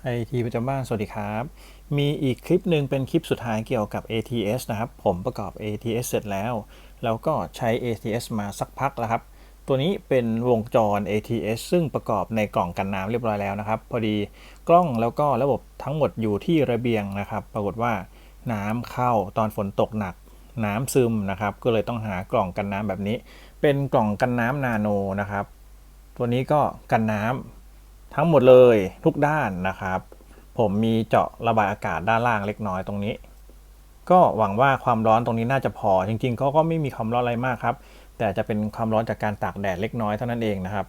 ไอทีประจำบ้านสวัสดีครับมีอีกคลิปหนึ่งเป็นคลิปสุดท้ายเกี่ยวกับ ATS นะครับผมประกอบ ATS เสร็จแล้วก็ใช้ ATS มาสักพักแล้วครับตัวนี้เป็นวงจร ATS ซึ่งประกอบในกล่องกันน้ำเรียบร้อยแล้วนะครับพอดีกล้องแล้วก็ระบบทั้งหมดอยู่ที่ระเบียงนะครับปรากฏว่าน้ำเข้าตอนฝนตกหนักน้ำซึมนะครับก็เลยต้องหากล่องกันน้ำแบบนี้เป็นกล่องกันน้ำนาโนนะครับตัวนี้ก็กันน้ำทั้งหมดเลยทุกด้านนะครับผมมีเจาะระบายอากาศด้านล่างเล็กน้อยตรงนี้ก็หวังว่าความร้อนตรงนี้น่าจะพอจริงๆก็ไม่มีความร้อนอะไรมากครับแต่จะเป็นความร้อนจากการตากแดดเล็กน้อยเท่านั้นเองนะครับ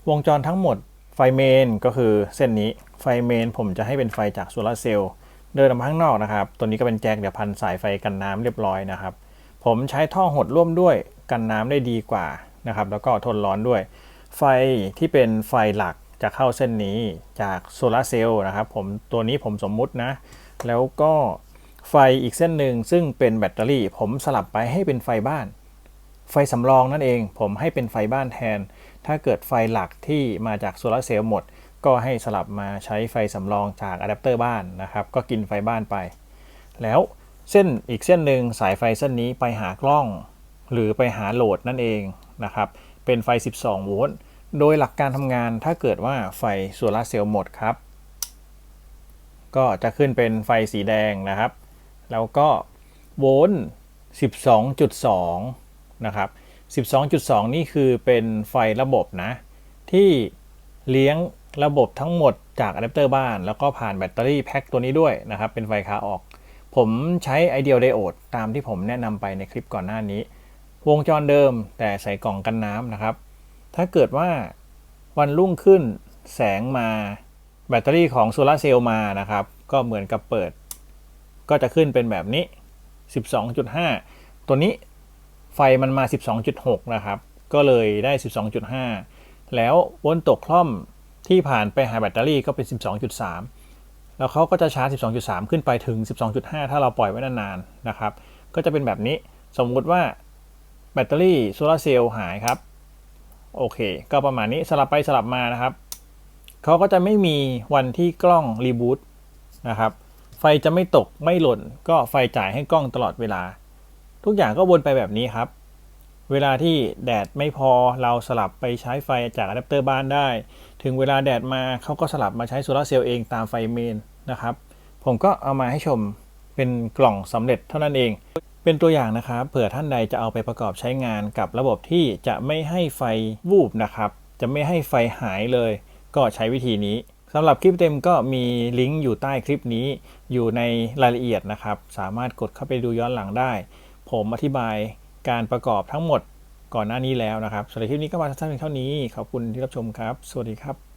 วงจรทั้งหมดไฟเมนก็คือเส้นนี้ไฟเมนผมจะให้เป็นไฟจากโซลาร์เซลล์เดินออกมาข้างนอกนะครับตัวนี้ก็เป็นแจ็คเดี๋ยวพันสายไฟกันน้ำเรียบร้อยนะครับผมใช้ท่อหดร่วมด้วยกันน้ำได้ดีกว่านะครับแล้วก็ทนร้อนด้วยไฟที่เป็นไฟหลักจะเข้าเส้นนี้จากโซลาร์เซลล์นะครับตัวนี้ผมสมมุตินะแล้วก็ไฟอีกเส้นหนึ่งซึ่งเป็นแบตเตอรี่ผมสลับไปให้เป็นไฟบ้านไฟสำรองนั่นเองผมให้เป็นไฟบ้านแทนถ้าเกิดไฟหลักที่มาจากโซลาร์เซลล์หมดก็ให้สลับมาใช้ไฟสำรองจากอะแดปเตอร์บ้านนะครับก็กินไฟบ้านไปแล้วเส้นอีกเส้นหนึ่งสายไฟเส้นนี้ไปหากล้องหรือไปหาโหลดนั่นเองนะครับเป็นไฟ12โวลต์โดยหลักการทำงานถ้าเกิดว่าไฟโซลาร์เซลล์หมดครับก็จะขึ้นเป็นไฟสีแดงนะครับแล้วก็โวลต์ 12.2 นะครับ 12.2 นี่คือเป็นไฟระบบนะที่เลี้ยงระบบทั้งหมดจากอะแดปเตอร์บ้านแล้วก็ผ่านแบตเตอรี่แพ็คตัวนี้ด้วยนะครับเป็นไฟขาออกผมใช้ Ideal Diode ตามที่ผมแนะนำไปในคลิปก่อนหน้านี้วงจรเดิมแต่ใส่กล่องกันน้ำนะครับถ้าเกิดว่าวันรุ่งขึ้นแสงมาแบตเตอรี่ของโซลาร์เซลล์มานะครับก็เหมือนกับเปิดก็จะขึ้นเป็นแบบนี้ 12.5 ตัวนี้ไฟมันมา 12.6 นะครับก็เลยได้ 12.5 แล้ววนตกคล่อมที่ผ่านไปหาแบตเตอรี่ก็เป็น 12.3 แล้วเขาก็จะชาร์จ 12.3 ขึ้นไปถึง 12.5 ถ้าเราปล่อยไว้นานๆนะครับก็จะเป็นแบบนี้สมมุติว่าแบตเตอรี่โซลาร์เซลล์หายครับโอเคก็ประมาณนี้สลับไปสลับมานะครับเขาก็จะไม่มีวันที่กล้องรีบูตนะครับไฟจะไม่ตกไม่หล่นก็ไฟจ่ายให้กล้องตลอดเวลาทุกอย่างก็วนไปแบบนี้ครับเวลาที่แดดไม่พอเราสลับไปใช้ไฟจากอะแดปเตอร์บ้านได้ถึงเวลาแดดมาเขาก็สลับมาใช้โซลาร์เซลล์เองตามไฟเมนนะครับผมก็เอามาให้ชมเป็นกล่องสำเร็จเท่านั้นเองเป็นตัวอย่างนะครับเผื่อท่านใดจะเอาไปประกอบใช้งานกับระบบที่จะไม่ให้ไฟวูบนะครับจะไม่ให้ไฟหายเลยก็ใช้วิธีนี้สำหรับคลิปเต็มก็มีลิงก์อยู่ใต้คลิปนี้อยู่ในรายละเอียดนะครับสามารถกดเข้าไปดูย้อนหลังได้ผมอธิบายการประกอบทั้งหมดก่อนหน้านี้แล้วนะครับสำหรับคลิปนี้ก็มาสั้นๆเท่านี้ขอบคุณที่รับชมครับสวัสดีครับ